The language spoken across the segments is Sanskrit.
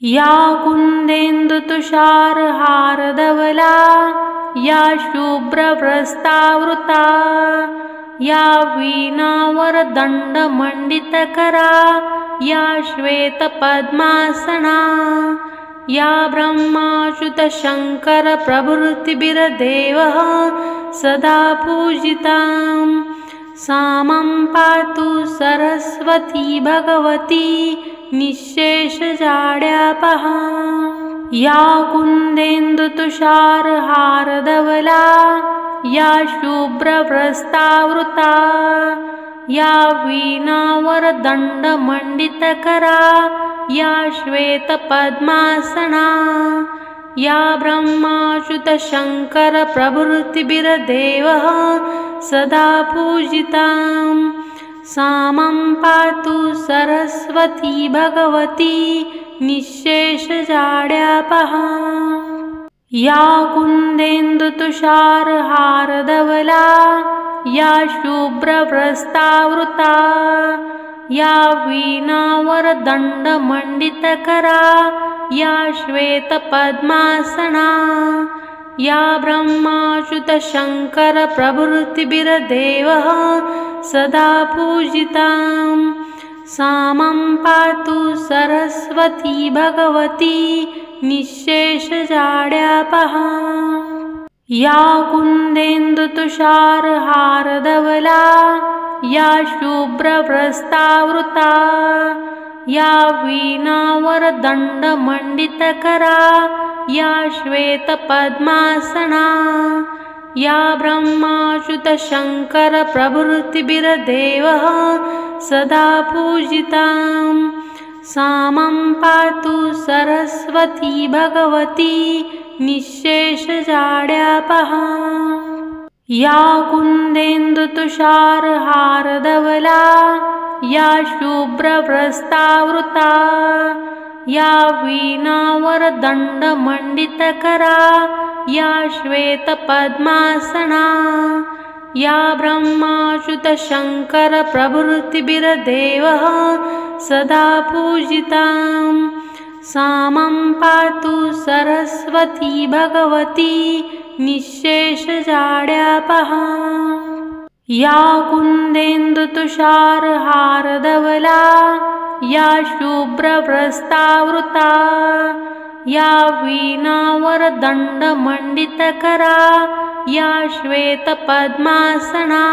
या कुन्देन्दुतुषारहारधवला या शुभ्रवस्त्रावृता या वीणावरदण्डमण्डितकरा या श्वेतपद्मासना या ब्रह्माच्युतशङ्करप्रभृतिभिर्देवः सदा पूजितां सा मां पातु सरस्वती भगवती निःशेषजाड्यापहा। या कुन्देन्दुतुषारहारधवला या शुभ्रवस्त्रावृता या वीणावरदण्डमण्डितकरा या श्वेतपद्मासना या ब्रह्माच्युतशङ्करप्रभृतिभिर्देवः सदा पूजितां सा मां पातु सरस्वती भगवती निःशेषजाड्यापहा। या कुन्देन्दुतुषारहारधवला या शुभ्रवस्त्रावृता या वीणावरदण्डमण्डितकरा या श्वेतपद्मासना या ब्रह्माच्युतशङ्करप्रभृतिभिर्देवः सदा पूजितां सा मां पातु सरस्वती भगवती निःशेषजाड्यापहा। या कुन्देन्दुतुषारहारधवला या शुभ्रवस्त्रावृता या वीणावरदण्डमण्डितकरा या श्वेतपद्मासना या ब्रह्माच्युतशङ्करप्रभृतिभिर्देवः सदा पूजितां सा मां पातु सरस्वती भगवती निःशेषजाड्यापहा। या कुन्देन्दुतुषारहारधवला या शुभ्रवस्त्रावृता या वीणावरदण्डमण्डितकरा या श्वेतपद्मासना या ब्रह्माच्युतशङ्करप्रभृतिभिर्देवः सदा पूजितां सा मां पातु सरस्वती भगवती निःशेषजाड्यापहा। या कुन्देन्दुतुषारहारधवला या शुभ्रवस्त्रावृता या वीणावरदण्डमण्डितकरा या श्वेतपद्मासना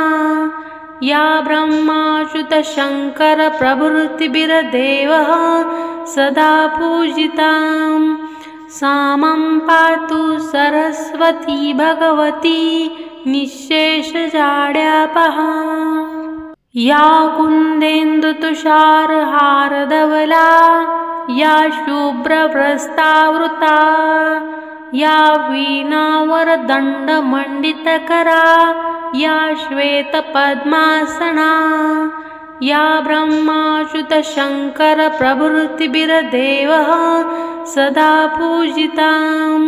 या ब्रह्माच्युतशङ्करप्रभृतिभिर्देवः सदा पूजितां सा मां पातु सरस्वती भगवती निःशेषजाड्यापहा। या कुन्देन्दुतुषारहारधवला या शुभ्रवस्त्रावृता या वीणावरदण्डमण्डितकरा या श्वेतपद्मासना या ब्रह्माच्युतशङ्करप्रभृतिभिर्देवः सदा पूजितां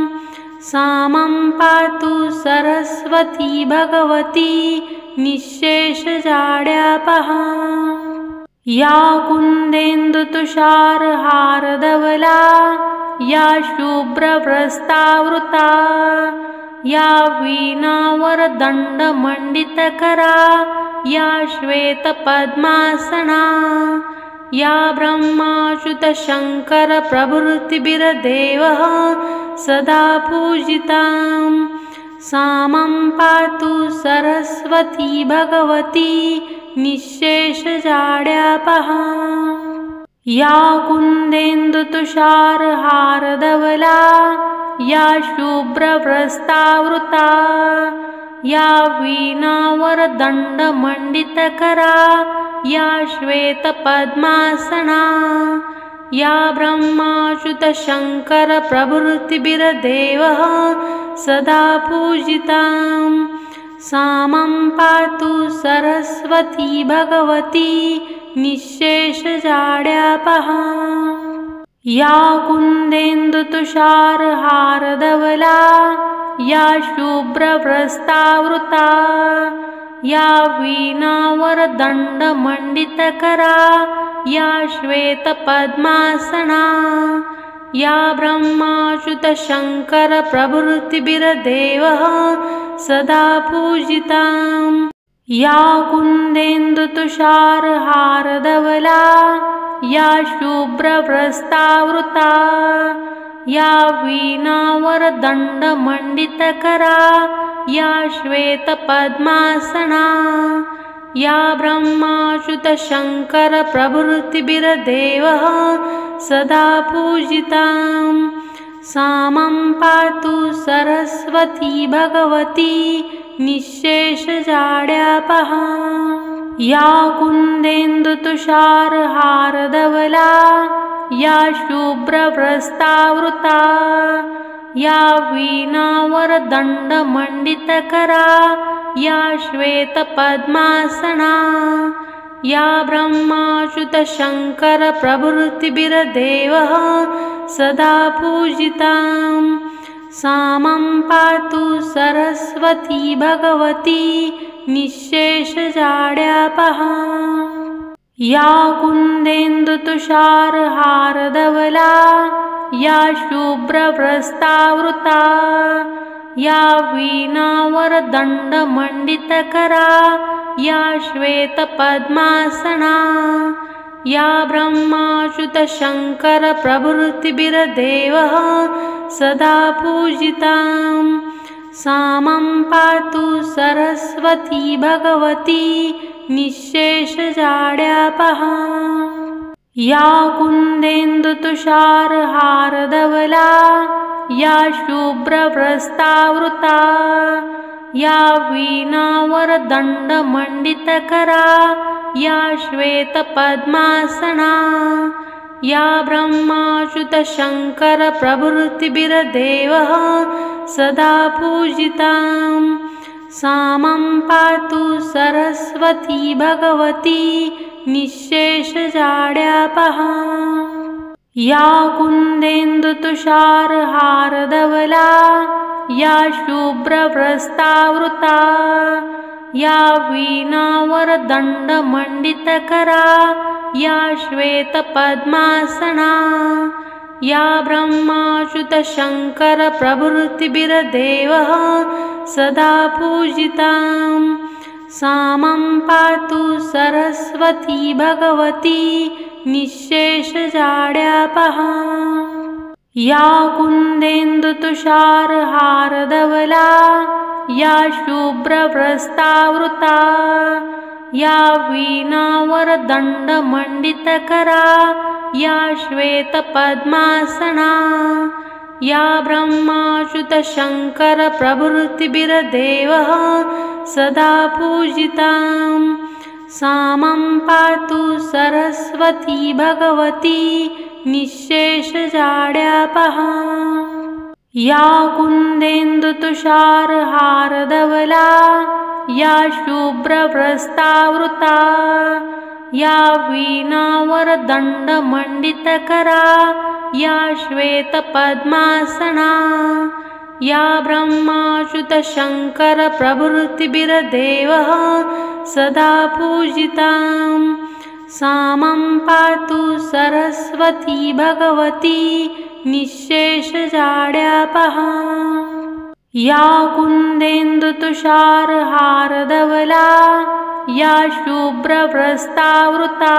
सा मां पातु सरस्वती भगवती निःशेषजाड्यापहा। या कुन्देन्दुतुषारहारधवला या शुभ्रवस्त्रावृता या वीणावरदण्डमण्डितकरा या श्वेतपद्मासना या ब्रह्माच्युतशङ्करप्रभृतिभिर्देवः सदा पूजितां सा मां पातु सरस्वती भगवती निःशेषजाड्यापहा। या कुन्देन्दुतुषारहारधवला या शुभ्रवस्त्रावृता या वीणावरदण्डमण्डितकरा या श्वेतपद्मासना या ब्रह्माच्युतशङ्करप्रभृतिभिर्देवः सदा पूजितां सा मां पातु सरस्वती भगवती निःशेषजाड्यापहा। या कुन्देन्दुतुषारहारधवला या शुभ्रवस्त्रावृता या वीणावरदण्डमण्डितकरा या श्वेतपद्मासना या ब्रह्माच्युतशङ्करप्रभृतिभिर्देवः सदा पूजिताम् या कुन्देन्दुतुषारहारधवला या शुभ्रवस्त्रावृता या वीणावरदण्डमण्डितकरा या श्वेतपद्मासना या ब्रह्माच्युतशङ्करप्रभृतिभिर्देवः सदा पूजिताम् सा मम पातु सरस्वती भगवती निःशेषजाड्यापहा या कुन्देन्दुतुषारहारधवला या शुभ्रवस्त्रावृता या वीणावरदण्डमण्डितकरा या श्वेतपद्मासना या ब्रह्माच्युतशङ्करप्रभृतिभिर्देवः सदा पूजिताम् सा मम पातु सरस्वती भगवती निःशेषजाड्यापहा या कुन्देन्दुतुषारहारधवला या शुभ्रवस्त्रावृता या वीणावरदण्डमण्डितकरा या श्वेतपद्मासना या ब्रह्माच्युतशङ्करप्रभृतिभिर्देवः सदा पूजिताम् सा मम पातु सरस्वती भगवती निःशेषजाड्यापहा या कुन्देन्दुतुषारहारधवला या शुभ्रवस्त्रावृता या वीणावरदण्डमण्डितकरा या श्वेतपद्मासना या ब्रह्माच्युतशङ्करप्रभृतिभिर्देवः सदा पूजिताम् सा मम पातु सरस्वती भगवती निःशेषजाड्यापहा या कुन्देन्दुतुषारहारधवला या शुभ्रवस्त्रावृता या वीणावरदण्डमण्डितकरा या श्वेतपद्मासना या ब्रह्माच्युतशङ्करप्रभृतिभिर्देवः सदा पूजिताम् सा मम पातु सरस्वती भगवती निःशेषजाड्यापहा या कुन्देन्दुतुषारहारधवला या शुभ्रवस्त्रावृता या वीणावरदण्डमण्डितकरा या श्वेतपद्मासना या ब्रह्माच्युतशङ्करप्रभृतिभिर्देवः सदा पूजिताम् सा मम पातु सरस्वती भगवती निःशेषजाड्यापहा या कुन्देन्दुतुषारहारधवला या शुभ्रवस्त्रावृता या वीणावरदण्डमण्डितकरा या श्वेतपद्मासना या ब्रह्माच्युतशङ्करप्रभृतिभिर्देवः सदा पूजिताम् सा मम पातु सरस्वती भगवती निःशेषजाड्यापहा या कुन्देन्दुतुषारहारधवला या शुभ्रवस्त्रावृता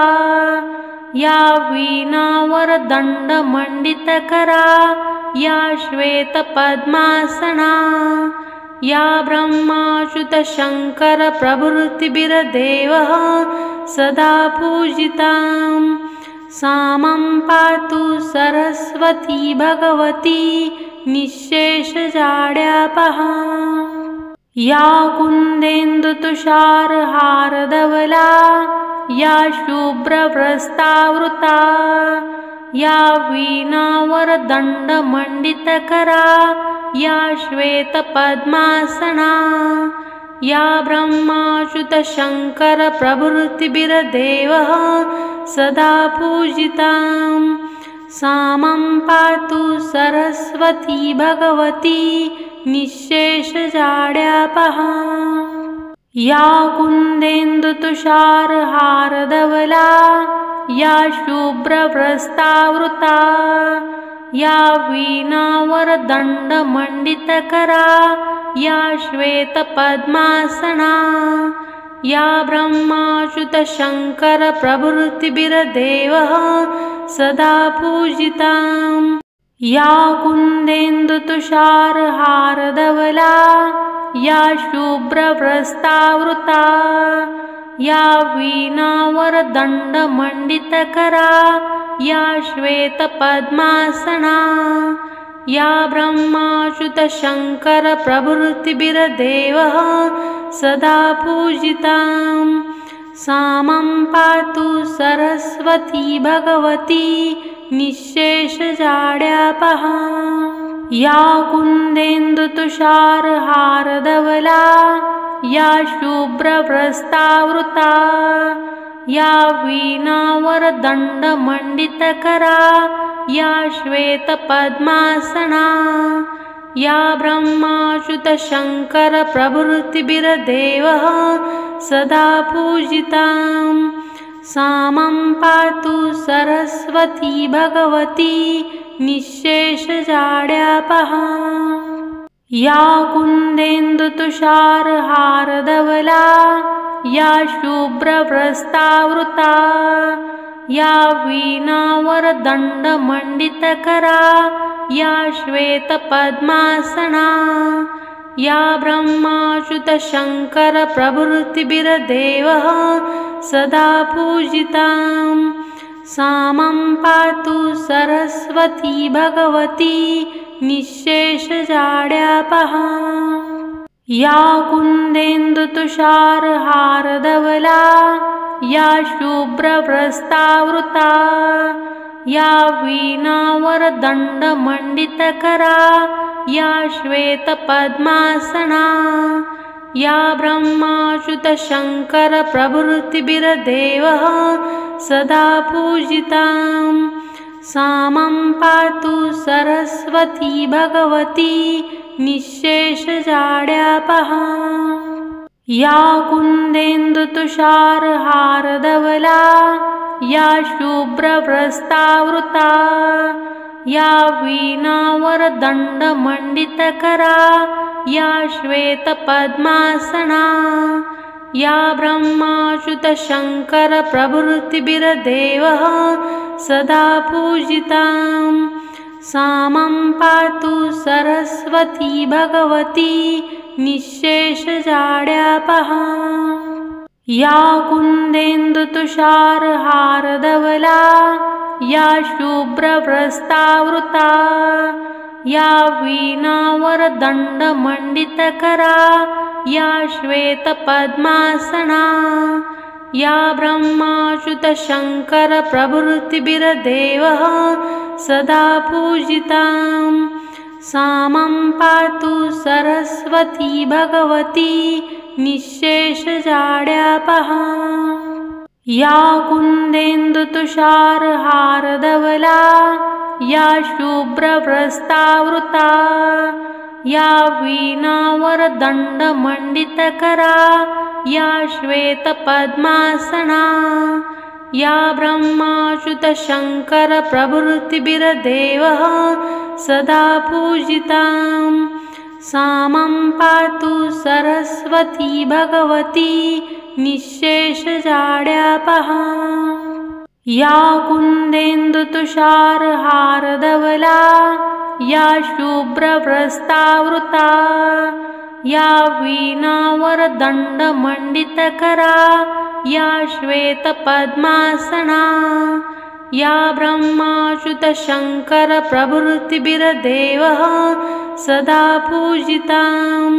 या वीणावरदण्डमण्डितकरा या श्वेतपद्मासना या ब्रह्माच्युतशङ्करप्रभृतिभिर्देवः सदा पूजिताम् सा मम पातु सरस्वती भगवती निःशेषजाड्यापहा या कुन्देन्दुतुषारहारधवला या शुभ्रवस्त्रावृता या वीणावरदण्डमण्डितकरा या श्वेतपद्मासना या ब्रह्माच्युतशङ्करप्रभृतिभिर्देवः सदा पूजिताम् सा मम पातु सरस्वती भगवती निःशेषजाड्यापहा या कुन्देन्दुतुषारहारधवला या शुभ्रवस्त्रावृता या वीणावरदण्डमण्डितकरा या श्वेतपद्मासना या ब्रह्माच्युतशङ्करप्रभृतिभिर्देवः सदा पूजिताम् या कुन्देन्दुतुषारहारधवला या शुभ्रवस्त्रावृता या वीणावरदण्डमण्डितकरा या श्वेतपद्मासना या ब्रह्माच्युतशङ्करप्रभृतिभिर्देवः सदा पूजिताम् सा मम पातु सरस्वती भगवती निःशेषजाड्यापहा या कुन्देन्दुतुषारहारधवला या शुभ्रवस्त्रावृता या वीणावरदण्डमण्डितकरा या श्वेतपद्मासना या ब्रह्माच्युतशङ्करप्रभृतिभिर्देवः सदा पूजिताम् सा मम पातु सरस्वती भगवती निःशेषजाड्यापहा या कुन्देन्दुतुषारहारधवला या शुभ्रवस्त्रावृता या वीणावरदण्डमण्डितकरा या श्वेतपद्मासना या ब्रह्माच्युतशङ्करप्रभृतिभिर्देवः सदा पूजिताम् सा मम पातु सरस्वती भगवती निःशेषजाड्यापहा या कुन्देन्दुतुषारहारधवला या शुभ्रवस्त्रावृता या वीणावरदण्डमण्डितकरा या श्वेतपद्मासना या ब्रह्माच्युतशङ्करप्रभृतिभिर्देवः सदा पूजिताम् सा मम पातु सरस्वती भगवती निःशेषजाड्यापहा या कुन्देन्दुतुषारहारधवला या शुभ्रवस्त्रावृता या वीणावरदण्डमण्डितकरा या श्वेतपद्मासना या ब्रह्माच्युतशङ्करप्रभृतिभिर्देवः सदा पूजिताम् सा मम पातु सरस्वती भगवती निःशेषजाड्यापहा या कुन्देन्दुतुषारहारधवला या शुभ्रवस्त्रावृता या वीणावरदण्डमण्डितकरा या श्वेतपद्मासना या ब्रह्माच्युतशङ्करप्रभृतिभिर्देवः सदा पूजिताम् सा मम पातु सरस्वती भगवती निःशेषजाड्यापहा या कुन्देन्दुतुषारहारधवला या शुभ्रवस्त्रावृता या वीणावरदण्डमण्डितकरा या श्वेतपद्मासना या ब्रह्माच्युतशङ्करप्रभृतिभिर्देवः सदा पूजिताम् सा मम पातु सरस्वती भगवती निःशेषजाड्यापहा या कुन्देन्दुतुषारहारधवला या शुभ्रवस्त्रावृता या वीणावरदण्डमण्डितकरा या श्वेतपद्मासना या ब्रह्माच्युतशङ्करप्रभृतिभिर्देवः सदा पूजिताम्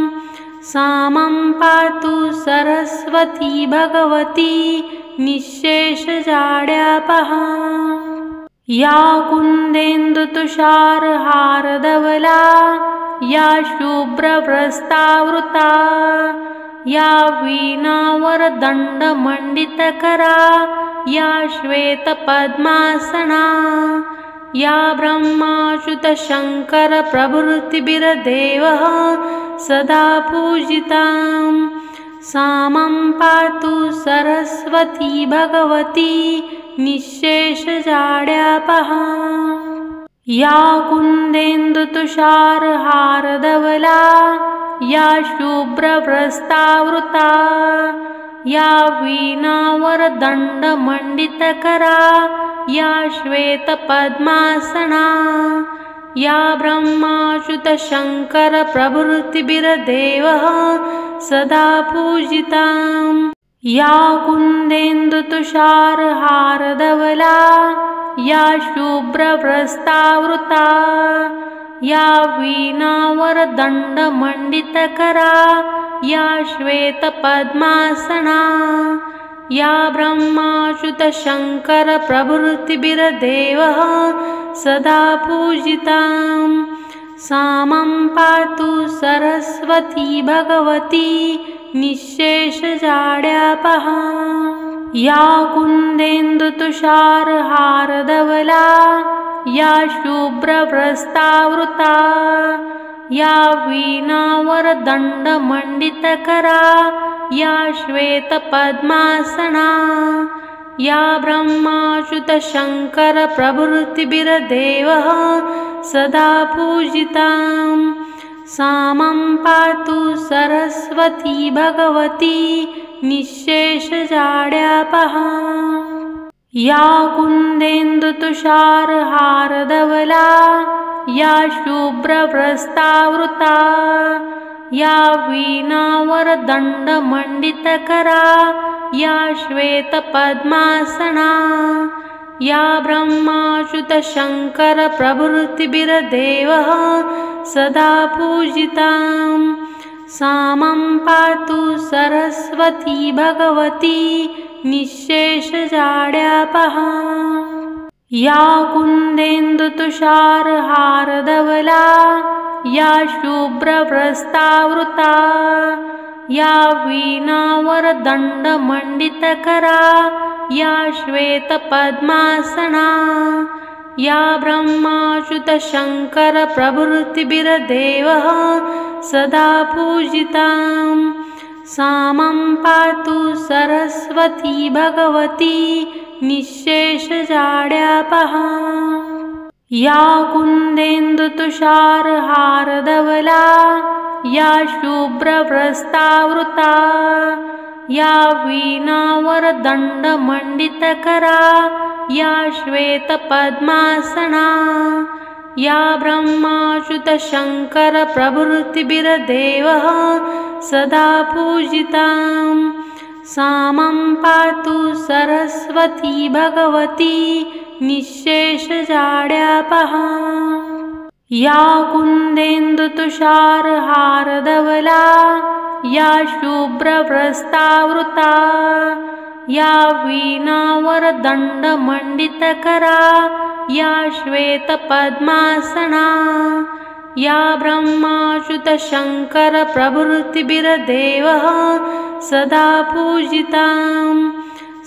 सा मम पातु सरस्वती भगवती निःशेषजाड्यापहा या कुन्देन्दुतुषारहारधवला या शुभ्रवस्त्रावृता या वीणावरदण्डमण्डितकरा या श्वेतपद्मासना या ब्रह्माच्युतशङ्करप्रभृतिभिर्देवः सदा पूजिताम् सा मम पातु सरस्वती भगवती निःशेषजाड्यापहा या कुन्देन्दुतुषारहारधवला या शुभ्रवस्त्रावृता या वीणावरदण्डमण्डितकरा या श्वेतपद्मासना या ब्रह्माच्युतशङ्करप्रभृतिभिर्देवः सदा पूजिता या कुन्देन्दुतुषारहारधवला या शुभ्रवस्त्रावृता या वीणावरदण्डमण्डितकरा या श्वेतपद्मासना या ब्रह्माच्युतशङ्करप्रभृतिभिर्देवः सदा पूजिता सा मां पातु सरस्वती भगवती निःशेषजाड्यापहा या कुन्देन्दुतुषारहारधवला या शुभ्रवस्त्रावृता या वीणावरदण्डमण्डितकरा या श्वेतपद्मासना या ब्रह्माच्युतशङ्करप्रभृतिभिर्देवः सदा पूजिता सा मां पातु सरस्वती भगवती निःशेषजाड्यापहा या कुन्देन्दुतुषारहारधवला या शुभ्रवस्त्रावृता या वीणावरदण्डमण्डितकरा या श्वेतपद्मासना या ब्रह्माच्युतशङ्करप्रभृतिभिर्देवः सदा पूजिता सा मां पातु सरस्वती भगवती निःशेषजाड्यापहा या कुन्देन्दुतुषारहारधवला या शुभ्रवस्त्रावृता या वीणावरदण्डमण्डितकरा या श्वेतपद्मासना या ब्रह्माच्युतशङ्करप्रभृतिभिर्देवः सदा पूजिता सा मां पातु सरस्वती भगवती निःशेषजाड्यापहा या कुन्देन्दुतुषारहारधवला या शुभ्रवस्त्रावृता या वीणावरदण्डमण्डितकरा या श्वेतपद्मासना या ब्रह्माच्युतशङ्करप्रभृतिभिर्देवः सदा पूजिता सा मां पातु सरस्वती भगवती निःशेषजाड्यापहा या कुन्देन्दुतुषारहारधवला या शुभ्रवस्त्रावृता या वीणावरदण्डमण्डितकरा या श्वेतपद्मासना या ब्रह्माच्युतशङ्करप्रभृतिभिर्देवः सदा पूजिता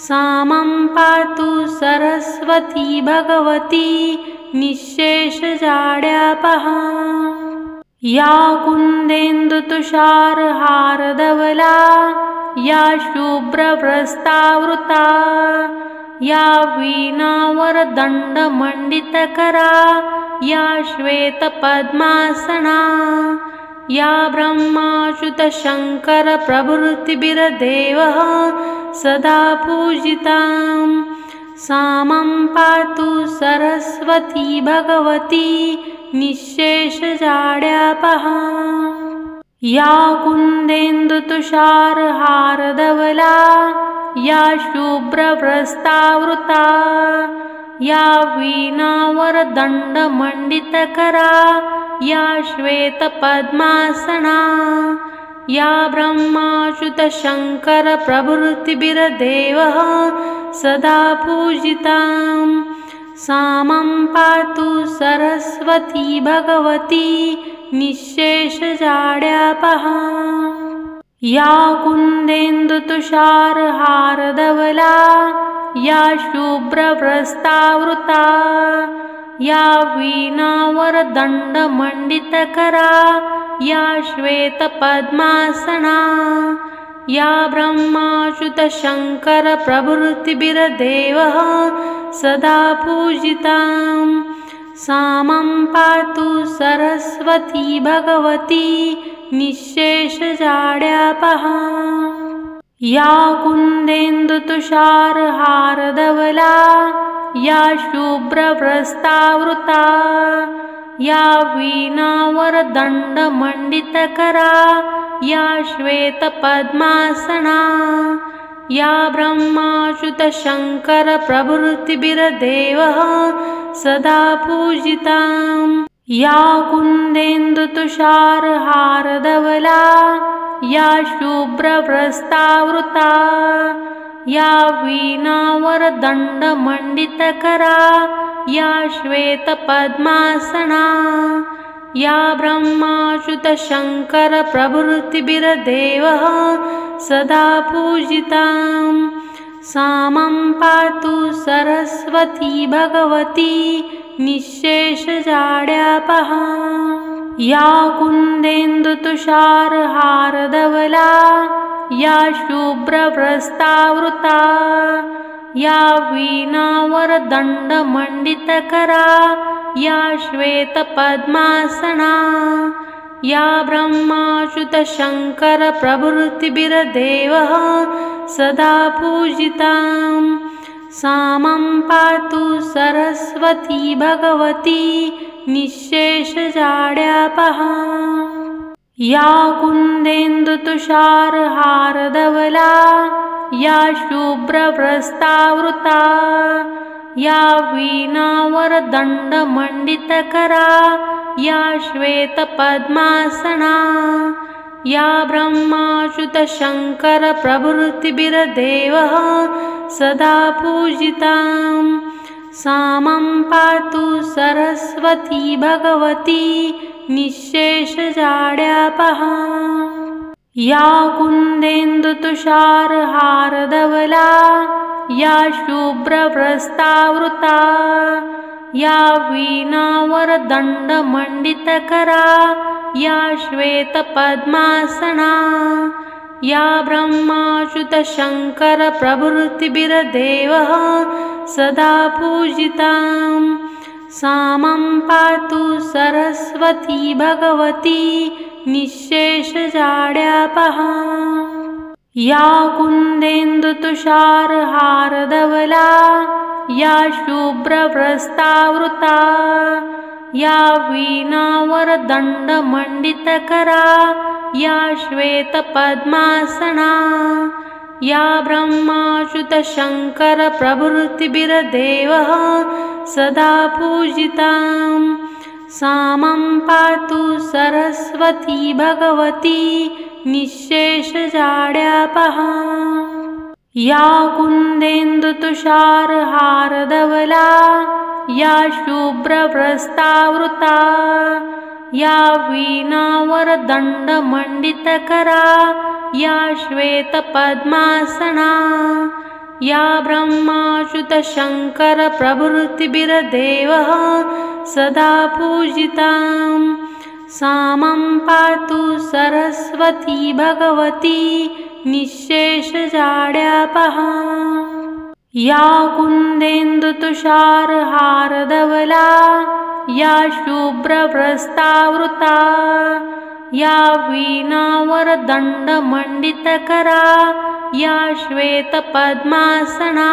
सा मां पातु सरस्वती भगवती निःशेषजाड्यापहा या कुन्देन्दुतुषारहारधवला या शुभ्रवस्त्रावृता या वीणावरदण्डमण्डितकरा या श्वेतपद्मासना या ब्रह्माच्युतशङ्करप्रभृतिभिर्देवः सदा पूजिता सा मां पातु सरस्वती भगवती निःशेषजाड्यापहा या कुन्देन्दुतुषारहारधवला या शुभ्रवस्त्रावृता या वीणावरदण्डमण्डितकरा या श्वेतपद्मासना या ब्रह्माच्युतशङ्करप्रभृतिभिर्देवः सदा पूजिता सा मां पातु सरस्वती भगवती निःशेषजाड्यापहा या कुन्देन्दुतुषारहारधवला या शुभ्रवस्त्रावृता या वीणावरदण्डमण्डितकरा या श्वेतपद्मासना या ब्रह्माच्युतशङ्करप्रभृतिभिर्देवः सदा पूजिता सामं पातु सरस्वती भगवती निःशेषजाड्यापहा। या कुन्देन्दुतुषारहारधवला या शुभ्रवस्त्रावृता या वीणावरदण्डमण्डितकरा या श्वेतपद्मासना या ब्रह्माच्युतशङ्करप्रभृतिभिर्देवः सदा पूजिताम्। या कुन्देन्दुतुषारहारधवला या शुभ्रवस्त्रावृता या वीणावरदण्डमण्डितकरा या श्वेतपद्मासना या ब्रह्माच्युतशङ्करप्रभृतिभिर्देवः सदा पूजिताम्। सामं पातु सरस्वती भगवती निःशेषजाड्यापहा। या कुन्देन्दुतुषारहारधवला या शुभ्रवस्त्रावृता या वीणावरदण्डमण्डितकरा या श्वेतपद्मासना या ब्रह्माच्युतशङ्करप्रभृतिभिर्देवः सदा पूजिताम्। सामं पातु सरस्वती भगवती निःशेषजाड्यापहा। या कुन्देन्दुतुषारहारधवला या शुभ्रवस्त्रावृता या वीणावरदण्डमण्डितकरा या श्वेतपद्मासना या ब्रह्माच्युतशङ्करप्रभृतिभिर्देवः सदा पूजिताम्। सामं पातु सरस्वती भगवती निःशेषजाड्यापहा। या कुन्देन्दुतुषारहारधवला या शुभ्रवस्त्रावृता या वीणावरदण्डमण्डितकरा या श्वेतपद्मासना या ब्रह्माच्युतशङ्करप्रभृतिभिर्देवः सदा पूजिताम्। सामं पातु सरस्वती भगवती निःशेषजाड्यापहा। या कुन्देन्दुतुषारहारधवला या शुभ्रवस्त्रावृता या वीणावरदण्डमण्डितकरा या श्वेतपद्मासना या ब्रह्माच्युतशङ्करप्रभृतिभिर्देवः सदा पूजिताम्। सामं पातु सरस्वती भगवती निःशेषजाड्यापहा। या कुन्देन्दुतुषारहारधवला या शुभ्रवस्त्रावृता या वीणावरदण्डमण्डितकरा या श्वेतपद्मासना या ब्रह्माच्युतशङ्करप्रभृतिभिर्देवः सदा पूजिताम्। सामं पातु सरस्वती भगवती निःशेषजाड्यापहा। या कुन्देन्दुतुषारहारधवला या शुभ्रवस्त्रावृता या वीणावरदण्डमण्डितकरा या श्वेतपद्मासना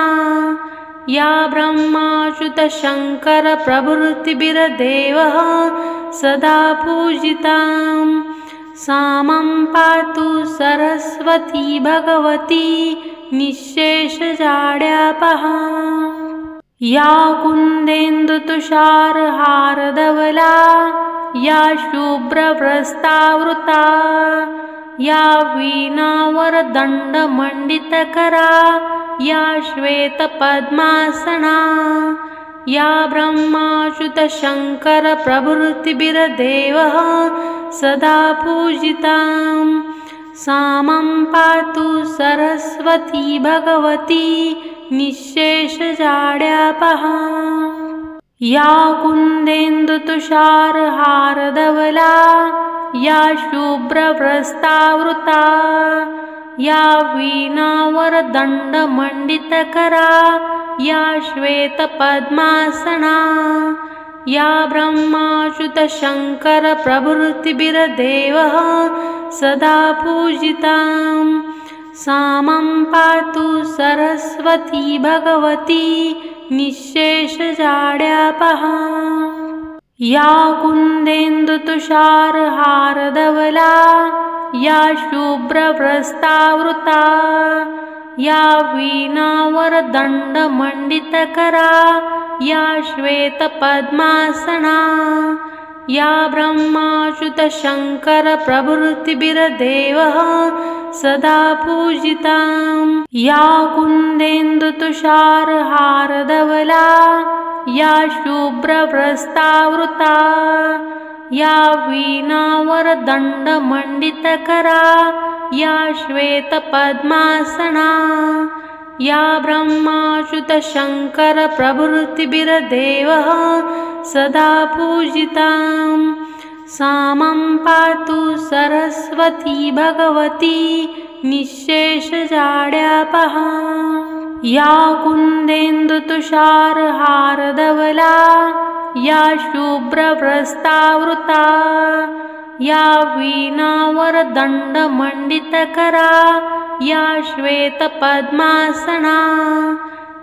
या ब्रह्माच्युतशङ्करप्रभृतिभिर्देवः सदा पूजिताम्। सामं पातु सरस्वती भगवती निःशेषजाड्यापहा। या कुन्देन्दुतुषारहारधवला या शुभ्रवस्त्रावृता या वीणावरदण्डमण्डितकरा या श्वेतपद्मासना या ब्रह्माच्युतशङ्करप्रभृतिभिर्देवः सदा पूजिताम्। सामं पातु सरस्वती भगवती निःशेषजाड्यापहा। या कुन्देन्दुतुषारहारधवला या शुभ्रवस्त्रावृता या वीणावरदण्डमण्डितकरा या श्वेतपद्मासना या ब्रह्माच्युतशङ्करप्रभृतिभिर्देवः सदा पूजितां सा मम पातु सरस्वती भगवती निःशेषजाड्यापहा। या कुन्देन्दुतुषारहारधवला या शुभ्रवस्त्रावृता या वीणावरदण्डमण्डितकरा या श्वेतपद्मासना या ब्रह्माच्युतशङ्करप्रभृतिभिर्देवः सदा पूजितां या कुन्देन्दुतुषारहारधवला या शुभ्रवस्त्रावृता या वीणावरदण्डमण्डितकरा या श्वेतपद्मासना या ब्रह्माच्युतशङ्करप्रभृतिभिर्देवः सदा पूजितां सा मम पातु सरस्वती भगवती निःशेषजाड्यापहा। या कुन्देन्दुतुषारहारधवला या शुभ्रवस्त्रावृता या वीणावरदण्डमण्डितकरा या श्वेतपद्मासना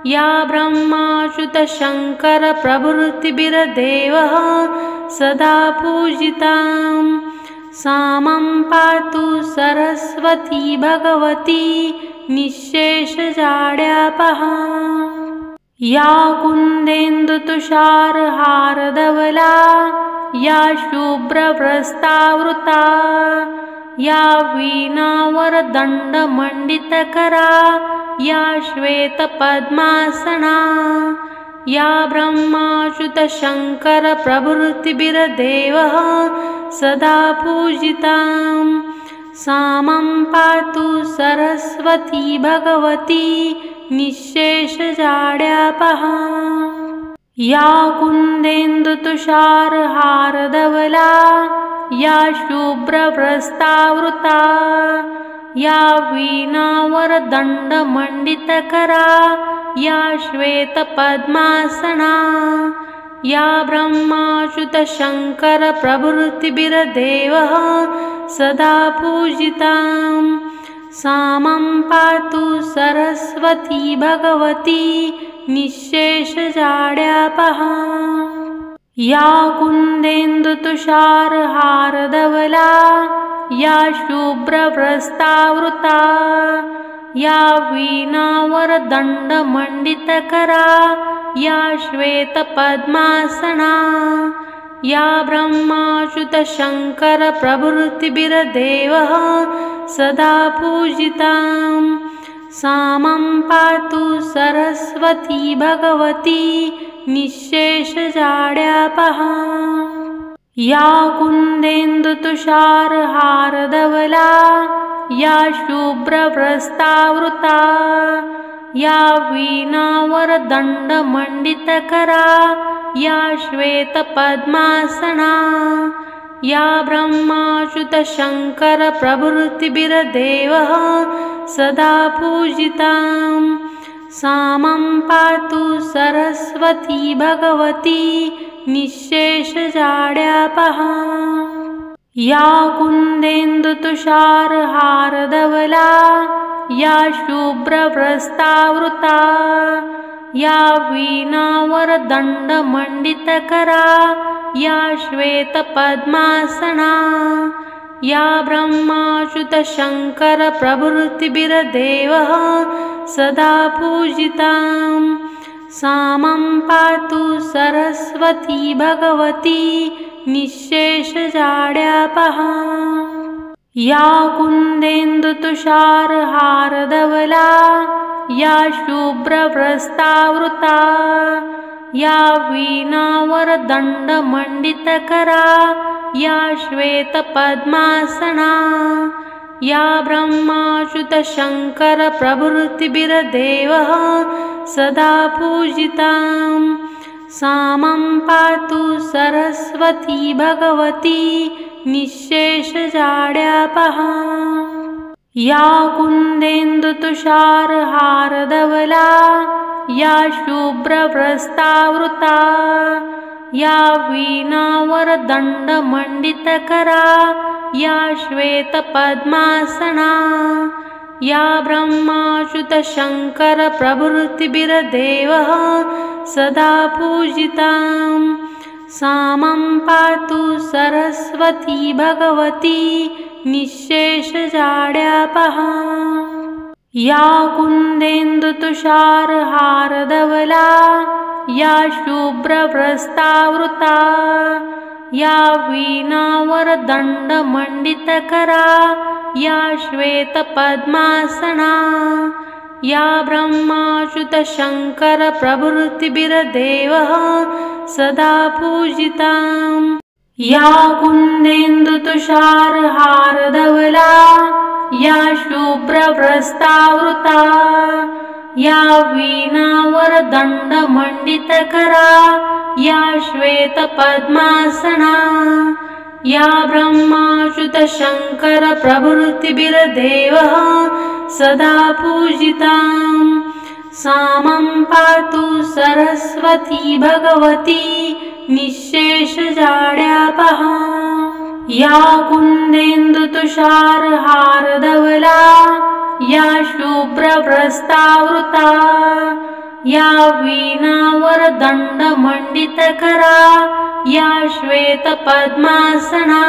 या ब्रह्माच्युतशङ्करप्रभृतिभिर्देवः सदा पूजितां सा मम पातु सरस्वती भगवती निःशेषजाड्यापहा। या कुन्देन्दुतुषारहारधवला या शुभ्रवस्त्रावृता या वीणावरदण्डमण्डितकरा या श्वेतपद्मासना या ब्रह्माच्युतशङ्करप्रभृतिभिर्देवः सदा पूजितां सा मम पातु सरस्वती भगवती निःशेषजाड्यापहा। या कुन्देन्दुतुषारहारधवला या शुभ्रवस्त्रावृता या वीणावरदण्डमण्डितकरा या श्वेतपद्मासना या ब्रह्माच्युतशङ्करप्रभृतिभिर्देवः सदा पूजितां सा मम पातु सरस्वती भगवती निःशेषजाड्यापहा। या कुन्देन्दुतुषारहारधवला या शुभ्रवस्त्रावृता या वीणावरदण्डमण्डितकरा या श्वेतपद्मासना या ब्रह्माच्युतशङ्करप्रभृतिभिर्देवः सदा पूजितां सा मम पातु सरस्वती भगवती निःशेषजाड्यापहा। या कुन्देन्दुतुषारहारधवला या शुभ्रवस्त्रावृता या वीणावरदण्डमण्डितकरा या श्वेतपद्मासना या ब्रह्माच्युतशङ्करप्रभृतिभिर्देवः सदा पूजितां सा मम पातु सरस्वती भगवती निःशेषजाड्यापहा। या कुन्देन्दुतुषारहारधवला या शुभ्रवस्त्रावृता या वीणावरदण्डमण्डितकरा या श्वेतपद्मासना या ब्रह्माच्युतशङ्करप्रभृतिभिर्देवः सदा पूजितां सा मम पातु सरस्वती भगवती निःशेषजाड्यापहा। या कुन्देन्दुतुषारहारधवला या शुभ्रवस्त्रावृता या वीणावरदण्डमण्डितकरा या श्वेतपद्मासना या ब्रह्माच्युतशङ्करप्रभृतिभिर्देवः सदा पूजितां सा मम पातु सरस्वती भगवती निःशेषजाड्यापहा। या कुन्देन्दुतुषारहारधवला या शुभ्रवस्त्रावृता या वीणावरदण्डमण्डितकरा या श्वेतपद्मासना या ब्रह्माच्युतशङ्करप्रभृतिभिर्देवः सदा पूजितां सा मां पातु सरस्वती भगवती निःशेषजाड्यापहा या कुन्देन्दुतुषारहारधवला या शुभ्रवस्त्रावृता या वीणावरदण्डमण्डितकरा या श्वेतपद्मासना या ब्रह्माच्युतशङ्करप्रभृतिभिर्देवः सदा पूजितां या कुन्देन्दुतुषारहारधवला या शुभ्रवस्त्रावृता या वीणावरदण्डमण्डितकरा या श्वेतपद्मासना या ब्रह्माच्युतशङ्करप्रभृतिभिर्देवः सदा पूजितां सा मां पातु सरस्वती भगवती निःशेषजाड्यापहा या कुन्देन्दुतुषारहारधवला या शुभ्रवस्त्रावृता या वीणावरदण्डमण्डितकरा या श्वेतपद्मासना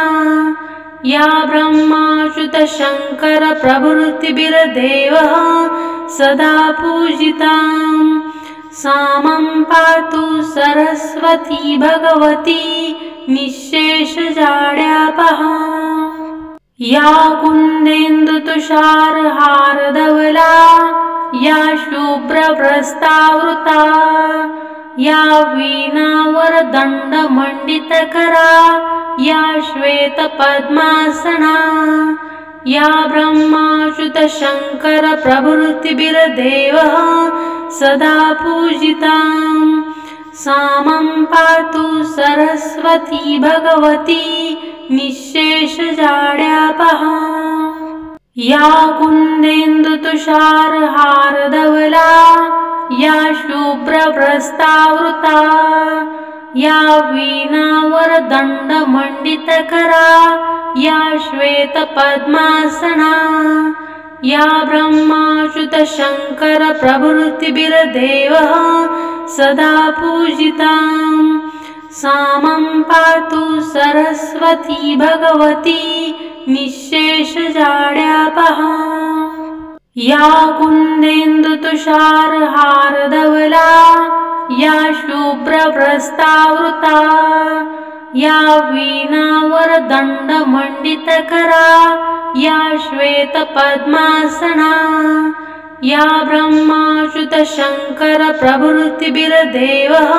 या ब्रह्माच्युतशङ्करप्रभृतिभिर्देवः सदा पूजितां सा मां पातु सरस्वती भगवती निःशेषजाड्यापहा या कुन्देन्दुतुषारहारधवला या शुभ्रवस्त्रावृता या वीणावरदण्डमण्डितकरा या श्वेतपद्मासना या ब्रह्माच्युतशङ्करप्रभृतिभिर्देवः सदा पूजितां सा मां पातु सरस्वती भगवती निःशेषजाड्यापहा या कुन्देन्दुतुषारहारधवला या शुभ्रवस्त्रावृता या वीणावरदण्डमण्डितकरा या श्वेतपद्मासना या ब्रह्माच्युतशङ्करप्रभृतिभिर्देवः सदा पूजितां सा मां पातु सरस्वती भगवती निःशेषजाड्यापहा या कुन्देन्दुतुषारहारधवला या शुभ्रवस्त्रावृता या वीणावरदण्डमण्डितकरा या श्वेतपद्मासना या ब्रह्माच्युतशङ्करप्रभृतिभिर्देवः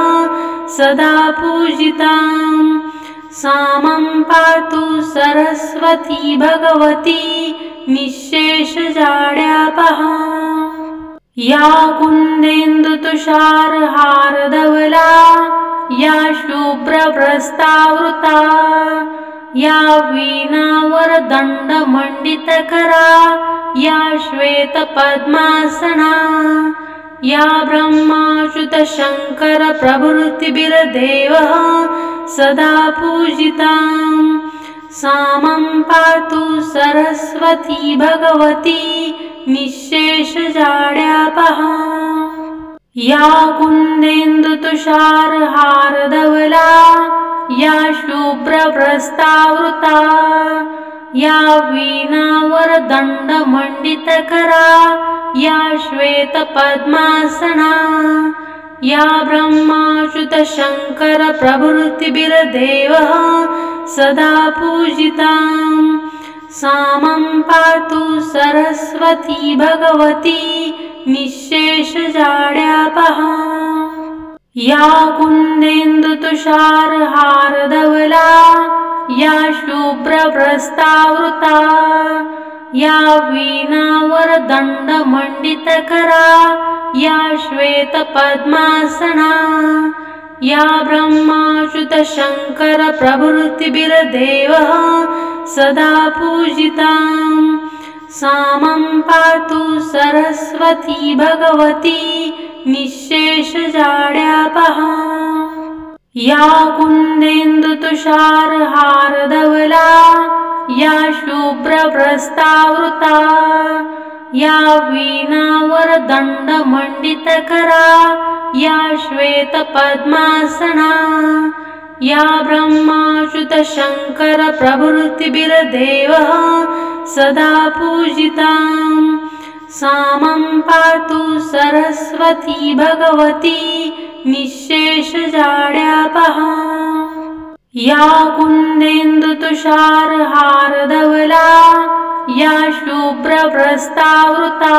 सदा पूजितां सा मां पातु सरस्वती भगवती निःशेषजाड्यापहा या कुन्देन्दुतुषारहारधवला या शुभ्रवस्त्रावृता या वीणावरदण्डमण्डितकरा या श्वेतपद्मासना या ब्रह्माच्युतशङ्करप्रभृतिभिर्देवः सदा पूजितां सा मां पातु सरस्वती भगवती निःशेषजाड्यापहा या कुन्देन्दुतुषारहारधवला या शुभ्रवस्त्रावृता या वीणावरदण्डमण्डितकरा या श्वेतपद्मासना या ब्रह्माच्युतशङ्करप्रभृतिभिर्देवः सदा पूजितां सा मां पातु सरस्वती भगवती निःशेषजाड्यापहा या कुन्देन्दुतुषारहारधवला या शुभ्रवस्त्रावृता या वीणावरदण्डमण्डितकरा या श्वेतपद्मासना या ब्रह्माच्युतशङ्करप्रभृतिभिर्देवः सदा पूजितां सा मां पातु सरस्वती भगवती निःशेषजाड्यापहा या कुन्देन्दुतुषारहारधवला या शुभ्रवस्त्रावृता या वीणावरदण्डमण्डितकरा या श्वेतपद्मासना या ब्रह्माच्युतशङ्करप्रभृतिभिर्देवः सदा पूजिताम् सा मां पातु सरस्वती भगवती निःशेषजाड्यापहा या कुन्देन्दुतुषारहारधवला या शुभ्रवस्त्रावृता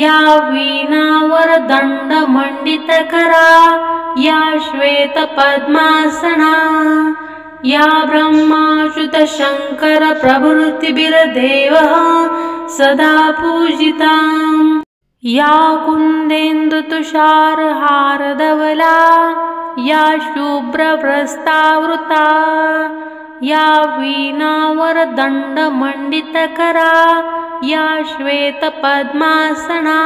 या वीणावरदण्डमण्डितकरा या श्वेतपद्मासना या ब्रह्माच्युतशङ्करप्रभृतिभिर्देवः सदा पूजिताम् या कुन्देन्दुतुषारहारधवला या शुभ्रवस्त्रावृता या वीणावरदण्डमण्डितकरा या श्वेतपद्मासना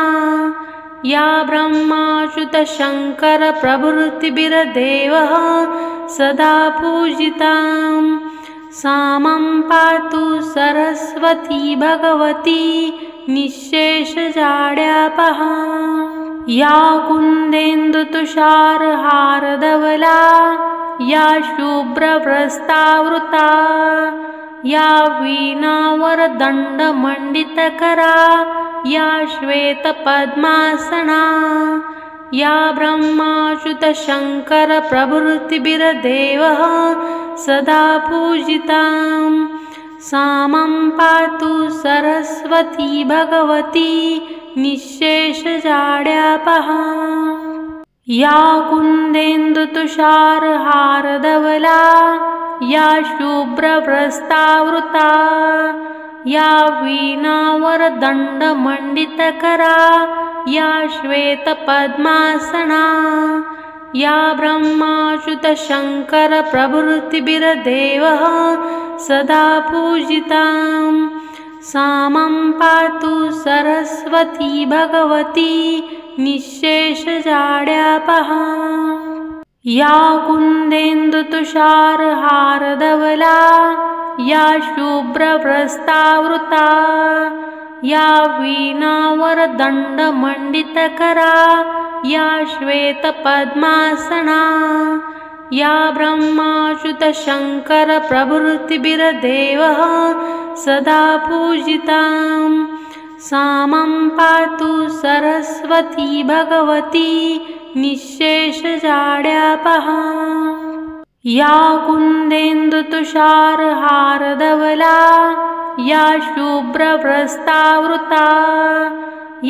या ब्रह्माच्युतशङ्करप्रभृतिभिर्देवः सदा पूजिताम् सा मां पातु सरस्वती भगवती निःशेषजाड्यापहा या कुन्देन्दुतुषारहारधवला या शुभ्रवस्त्रावृता या वीणावरदण्डमण्डितकरा या श्वेतपद्मासना या ब्रह्माच्युतशङ्करप्रभृतिभिर्देवः सदा पूजिताम् सा मां पातु सरस्वती भगवती निःशेषजाड्यापहा या कुन्देन्दुतुषारहारधवला या शुभ्रवस्त्रावृता या वीणावरदण्डमण्डितकरा या श्वेतपद्मासना या ब्रह्माच्युतशङ्करप्रभृतिभिर्देवः सदा पूजिताम् सा मां पातु सरस्वती भगवती निःशेषजाड्यापहा या कुन्देन्दुतुषारहारधवला या शुभ्रवस्त्रावृता या वीणावरदण्डमण्डितकरा या श्वेतपद्मासना या ब्रह्माच्युतशङ्करप्रभृतिभिर्देवः सदा पूजिताम् सा मां पातु सरस्वती भगवती निःशेषजाड्यापहा या कुन्देन्दुतुषारहारधवला या शुभ्रवस्त्रावृता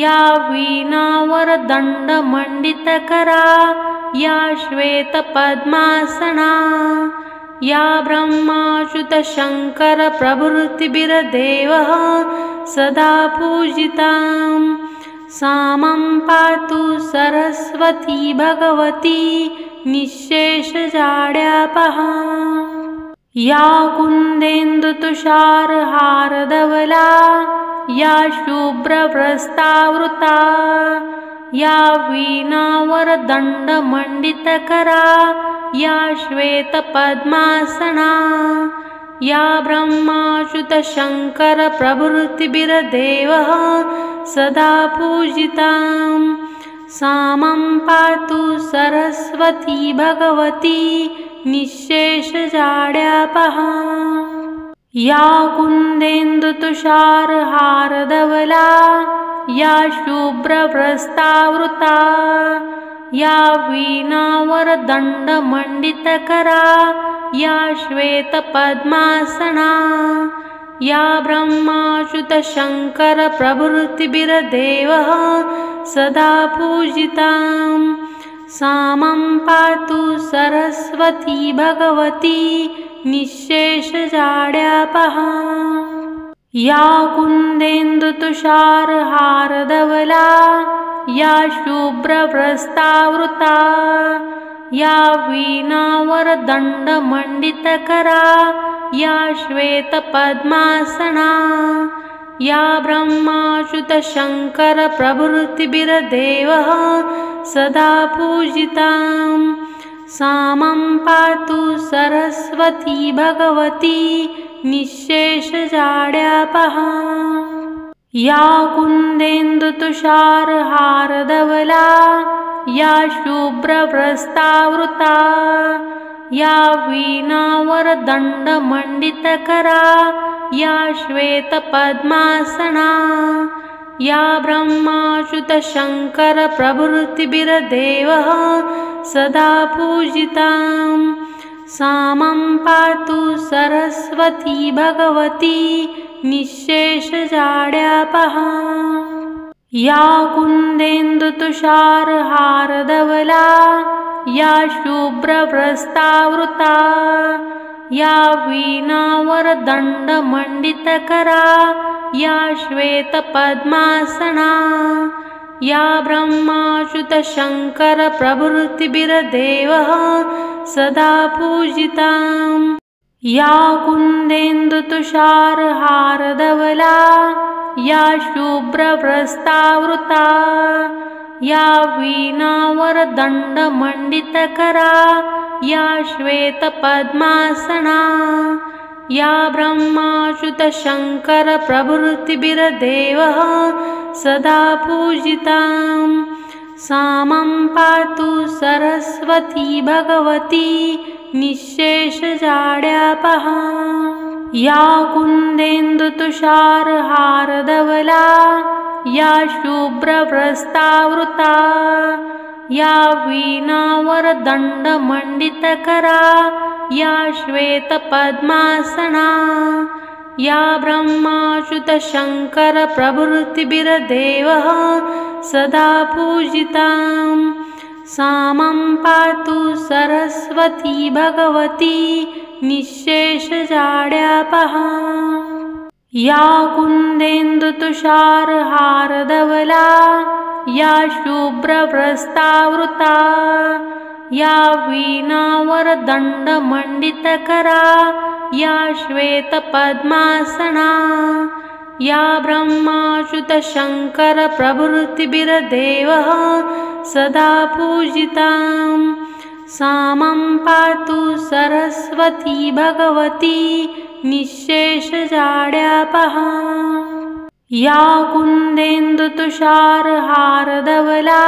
या वीणावरदण्डमण्डितकरा या श्वेतपद्मासना या ब्रह्माच्युतशङ्करप्रभृतिभिर्देवः सदा पूजिताम् सा मां पातु सरस्वती भगवती निःशेषजाड्यापहा या कुन्देन्दुतुषारहारधवला या शुभ्रवस्त्रावृता या वीणावरदण्डमण्डितकरा या श्वेतपद्मासना या ब्रह्माच्युतशङ्करप्रभृतिभिर्देवः सदा पूजिताम् सा मां पातु सरस्वती भगवती निःशेषजाड्यापहा या कुन्देन्दुतुषारहारधवला या शुभ्रवस्त्रावृता या वीणावरदण्डमण्डितकरा या श्वेतपद्मासना या ब्रह्माच्युतशङ्करप्रभृतिभिर्देवः सदा पूजिताम् सा मां पातु सरस्वती भगवती निःशेषजाड्यापहा या कुन्देन्दुतुषारहारधवला या शुभ्रवस्त्रावृता या वीणावरदण्डमण्डितकरा या श्वेतपद्मासना या ब्रह्माच्युतशङ्करप्रभृतिभिर्देवः सदा पूजिताम् सामं पातु सरस्वती भगवती निःशेषजाड्यापहा। या कुन्देन्दुतुषारहारधवला या शुभ्रवस्त्रावृता या वीणावरदण्डमण्डितकरा या श्वेतपद्मासना या ब्रह्माच्युतशङ्करप्रभृतिभिर्देवः सदा पूजितां। सामं पातु सरस्वती भगवती निःशेषजाड्यापहा। या कुन्देन्दुतुषारहारधवला या शुभ्रवस्त्रावृता या वीणावरदण्डमण्डितकरा या श्वेतपद्मासना या ब्रह्माच्युतशङ्करप्रभृतिभिर्देवः सदा पूजितां। या कुन्देन्दुतुषारहारधवला या शुभ्रवस्त्रावृता या वीणावरदण्डमण्डितकरा या श्वेतपद्मासना या ब्रह्माच्युतशङ्करप्रभृतिभिर्देवः सदा पूजितां। सामं पातु सरस्वती भगवती निःशेषजाड्यापहा। या कुन्देन्दुतुषारहारधवला या शुभ्रवस्त्रावृता या वीणावरदण्डमण्डितकरा या श्वेतपद्मासना या ब्रह्माच्युतशङ्करप्रभृतिभिर्देवः सदा पूजितां। सामं पातु सरस्वती भगवती निःशेषजाड्यापहा। या कुन्देन्दुतुषारहारधवला या शुभ्रवस्त्रावृता या वीणावरदण्डमण्डितकरा या श्वेतपद्मासना या ब्रह्माच्युतशङ्करप्रभृतिभिर्देवः सदा पूजितां। सामं पातु सरस्वती भगवती निःशेषजाड्यापहा। या कुन्देन्दुतुषारहारधवला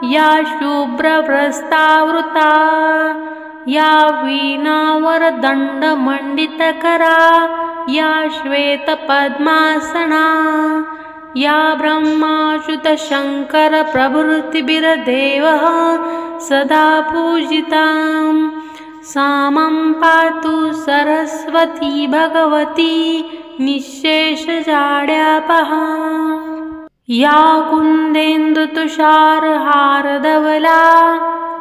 या शुभ्रवस्त्रावृता या वीणावरदण्डमण्डितकरा या श्वेतपद्मासना या ब्रह्माच्युतशङ्करप्रभृतिभिर्देवः सदा पूजितां। सामं पातु सरस्वती भगवती निःशेषजाड्यापहा। या कुन्देन्दुतुषारहारधवला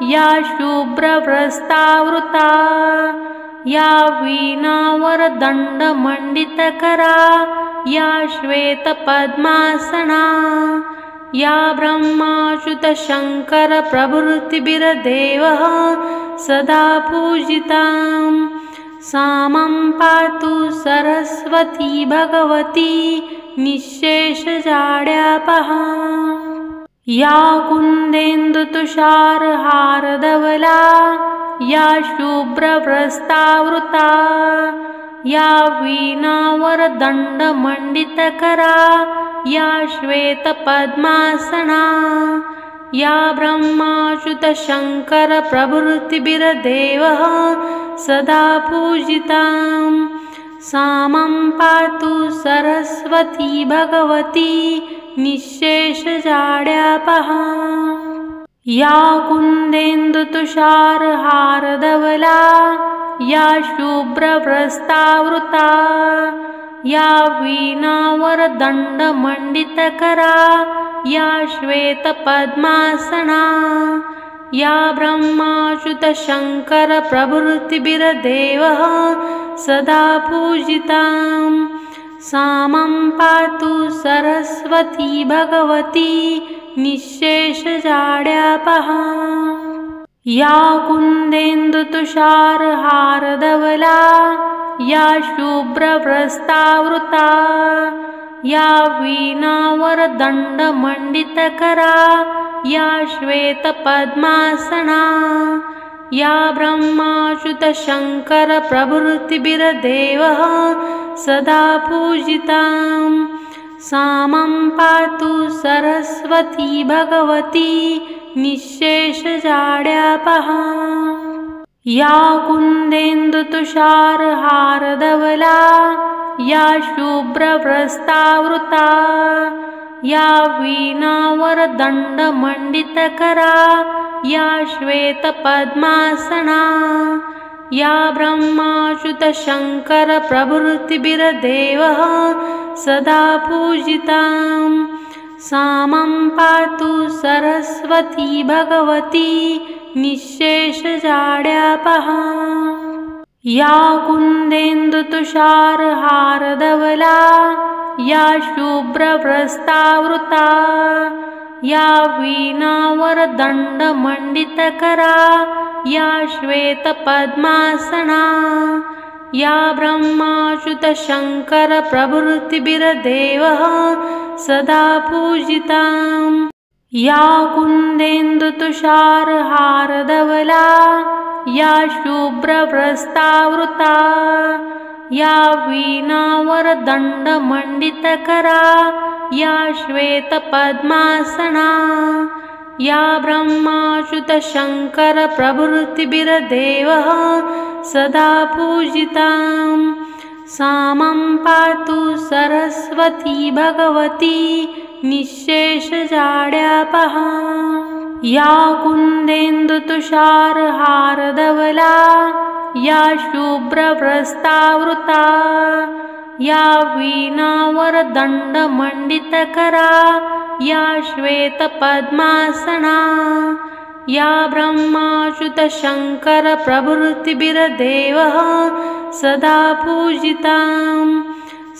या शुभ्रवस्त्रावृता या वीणावरदण्डमण्डितकरा या श्वेतपद्मासना या ब्रह्माच्युतशङ्करप्रभृतिभिर्देवः सदा पूजितां। सामं पातु सरस्वती भगवती निःशेषजाड्यापहा। या कुन्देन्दुतुषारहारधवला या शुभ्रवस्त्रावृता या वीणावरदण्डमण्डितकरा या श्वेतपद्मासना या ब्रह्माच्युतशङ्करप्रभृतिभिर्देवः सदा पूजितां। सामं पातु सरस्वती भगवती निःशेषजाड्यापहा। या कुन्देन्दुतुषारहारधवला या शुभ्रवस्त्रावृता या वीणावरदण्डमण्डितकरा या श्वेतपद्मासना या ब्रह्माच्युतशङ्करप्रभृतिभिर्देवः सदा पूजितां। सामं पातु सरस्वती भगवती निःशेषजाड्यापहा। या कुन्देन्दुतुषारहारधवला या शुभ्रवस्त्रावृता या वीणावरदण्डमण्डितकरा या श्वेतपद्मासना या ब्रह्माच्युतशङ्करप्रभृतिभिर्देवः सदा पूजितां सा मां पातु सरस्वती भगवती निःशेषजाड्यापहा। या कुन्देन्दुतुषारहारधवला या शुभ्रवस्त्रावृता या वीणावरदण्डमण्डितकरा या श्वेतपद्मासना या ब्रह्माच्युतशङ्करप्रभृतिभिर्देवः सदा पूजितां सा मां पातु सरस्वती भगवती निःशेषजाड्यापहा। या कुन्देन्दुतुषारहारधवला या शुभ्रवस्त्रावृता या वीणावरदण्डमण्डितकरा या श्वेतपद्मासना या ब्रह्माच्युतशङ्करप्रभृतिभिर्देवः सदा पूजितां या कुन्देन्दुतुषारहारधवला या शुभ्रवस्त्रावृता या वीणावरदण्डमण्डितकरा या श्वेतपद्मासना या ब्रह्माच्युतशङ्करप्रभृतिभिर्देवः सदा पूजितां सा मां पातु सरस्वती भगवती निःशेषजाड्यापहा। या कुन्देन्दुतुषारहारधवला या शुभ्रवस्त्रावृता या वीणावरदण्डमण्डितकरा या श्वेतपद्मासना या ब्रह्माच्युतशङ्करप्रभृतिभिर्देवः सदा पूजितां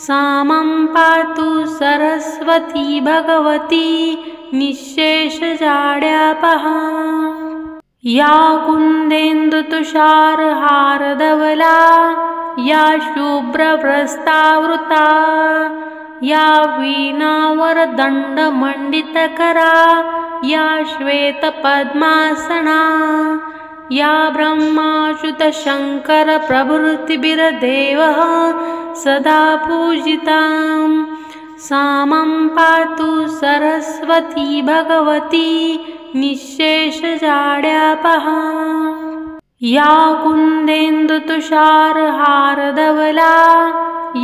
सा मां पातु सरस्वती भगवती निःशेषजाड्यापहा। या कुन्देन्दुतुषारहारधवला या शुभ्रवस्त्रावृता या वीणावरदण्डमण्डितकरा या श्वेतपद्मासना या ब्रह्माच्युतशङ्करप्रभृतिभिर्देवः सदा पूजितां सा मां पातु सरस्वती भगवती निःशेषजाड्यापहा। या कुन्देन्दुतुषारहारधवला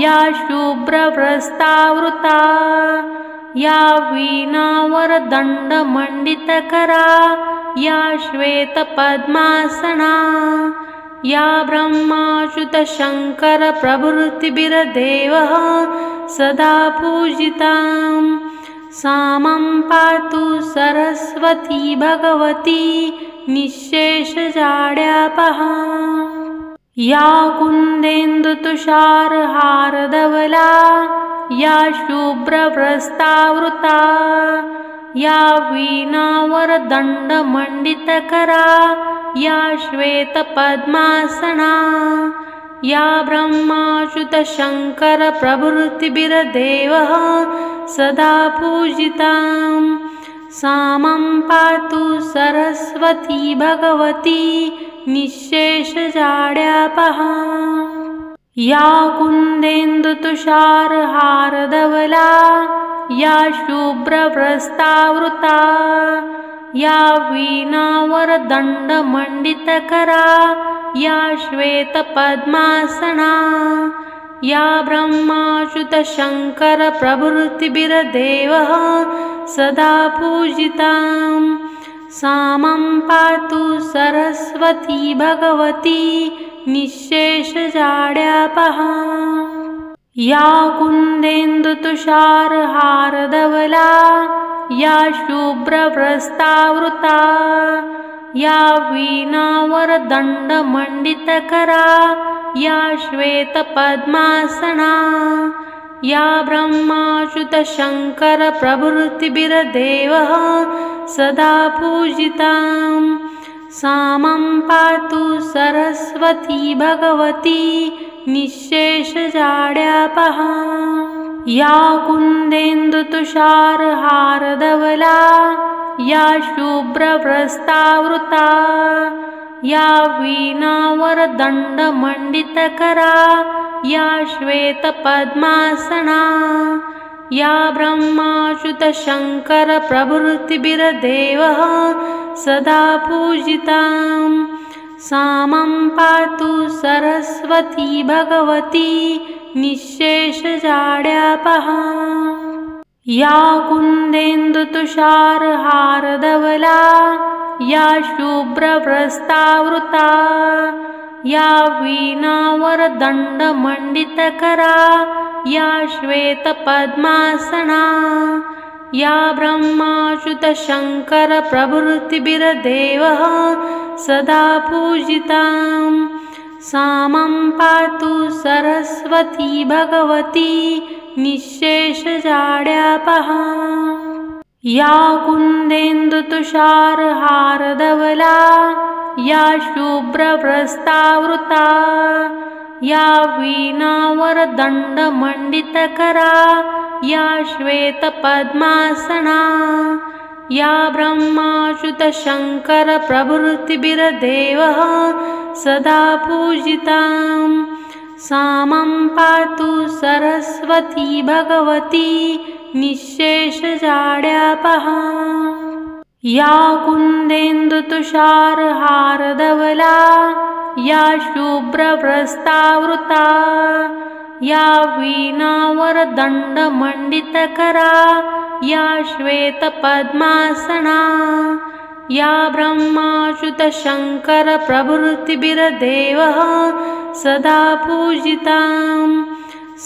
या शुभ्रवस्त्रावृता या वीणावरदण्डमण्डितकरा या श्वेतपद्मासना या ब्रह्माच्युतशङ्करप्रभृतिभिर्देवः सदा पूजितां सा मां पातु सरस्वती भगवती निःशेषजाड्यापहा। या कुन्देन्दुतुषारहारधवला या शुभ्रवस्त्रावृता या वीणावरदण्डमण्डितकरा या श्वेतपद्मासना या ब्रह्माच्युतशङ्करप्रभृतिभिर्देवः सदा पूजितां सा मां पातु सरस्वती भगवती निःशेषजाड्यापहा। या कुन्देन्दुतुषारहारधवला या शुभ्रवस्त्रावृता या वीणावरदण्डमण्डितकरा या श्वेतपद्मासना या ब्रह्माच्युतशङ्करप्रभृतिभिर्देवः सदा पूजितां सा मां पातु सरस्वती भगवती निःशेषजाड्यापहा। या कुन्देन्दुतुषारहारधवला या शुभ्रवस्त्रावृता या वीणावरदण्डमण्डितकरा या श्वेतपद्मासना या ब्रह्माच्युतशङ्करप्रभृतिभिर्देवः सदा पूजितां सा मां पातु सरस्वती भगवती निःशेषजाड्यापहा। या कुन्देन्दुतुषारहारधवला या शुभ्रवस्त्रावृता या वीणावरदण्डमण्डितकरा या श्वेतपद्मासना या ब्रह्माच्युतशङ्करप्रभृतिभिर्देवः सदा पूजितां सा मां पातु सरस्वती भगवती निःशेषजाड्यापहा या कुन्देन्दुतुषारहारधवला या शुभ्रवस्त्रावृता या वीणावरदण्डमण्डितकरा या श्वेतपद्मासना या ब्रह्माच्युतशङ्करप्रभृतिभिर्देवः सदा पूजितां सा मां पातु सरस्वती भगवती निःशेषजाड्यापहा या कुन्देन्दुतुषारहारधवला या शुभ्रवस्त्रावृता या वीणावरदण्डमण्डितकरा या श्वेतपद्मासना या ब्रह्माच्युतशङ्करप्रभृतिभिर्देवः सदा पूजितां सा मां पातु सरस्वती भगवती निःशेषजाड्यापहा या कुन्देन्दुतुषारहारधवला या शुभ्रवस्त्रावृता या वीणावरदण्डमण्डितकरा या श्वेतपद्मासना या ब्रह्माच्युतशङ्करप्रभृतिभिर्देवः सदा पूजितां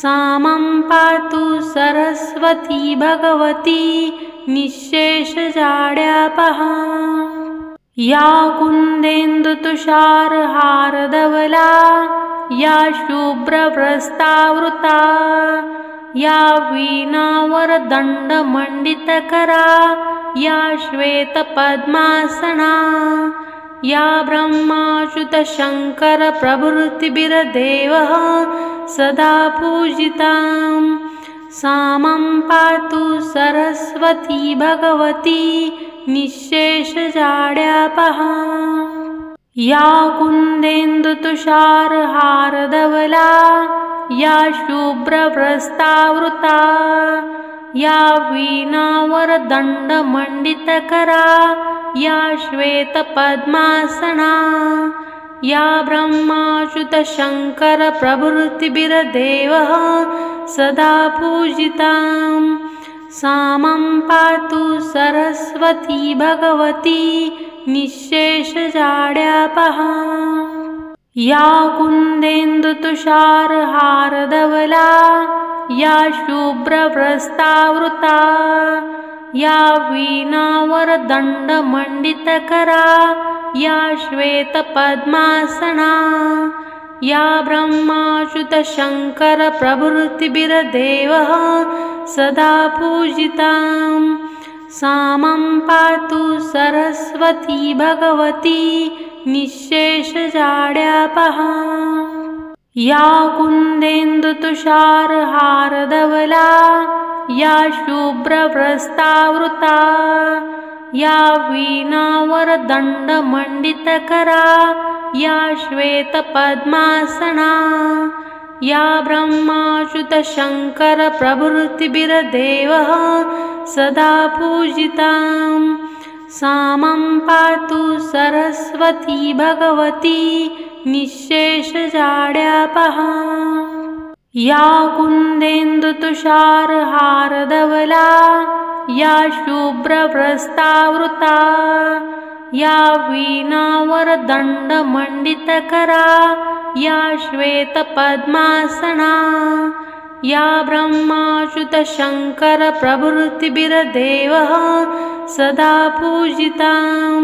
सा मां पातु सरस्वती भगवती निःशेषजाड्यापहा या कुन्देन्दुतुषारहारधवला या शुभ्रवस्त्रावृता या वीणावरदण्डमण्डितकरा या श्वेतपद्मासना या ब्रह्माच्युतशङ्करप्रभृतिभिर्देवः सदा पूजितां सा मां पातु सरस्वती भगवती निःशेषजाड्यापहा या कुन्देन्दुतुषारहारधवला या शुभ्रवस्त्रावृता या वीणावरदण्डमण्डितकरा या श्वेतपद्मासना या ब्रह्माच्युतशङ्करप्रभृतिभिर्देवः सदा पूजितां सा मां पातु सरस्वती भगवती निःशेषजाड्यापहा या कुन्देन्दुतुषारहारधवला या शुभ्रवस्त्रावृता या वीणावरदण्डमण्डितकरा या श्वेतपद्मासना या ब्रह्माच्युतशङ्करप्रभृतिभिर्देवः सदा पूजितां सा मां पातु सरस्वती भगवती निःशेषजाड्यापहा या कुन्देन्दुतुषारहारधवला या शुभ्रवस्त्रावृता या वीणावरदण्डमण्डितकरा या श्वेतपद्मासना या ब्रह्माच्युतशङ्करप्रभृतिभिर्देवः सदा पूजितां सा मां पातु सरस्वती भगवती निःशेषजाड्यापहा या कुन्देन्दुतुषारहारधवला या शुभ्रवस्त्रावृता या वीणावरदण्डमण्डितकरा या श्वेतपद्मासना या ब्रह्माच्युतशङ्करप्रभृतिभिर्देवः सदा पूजितां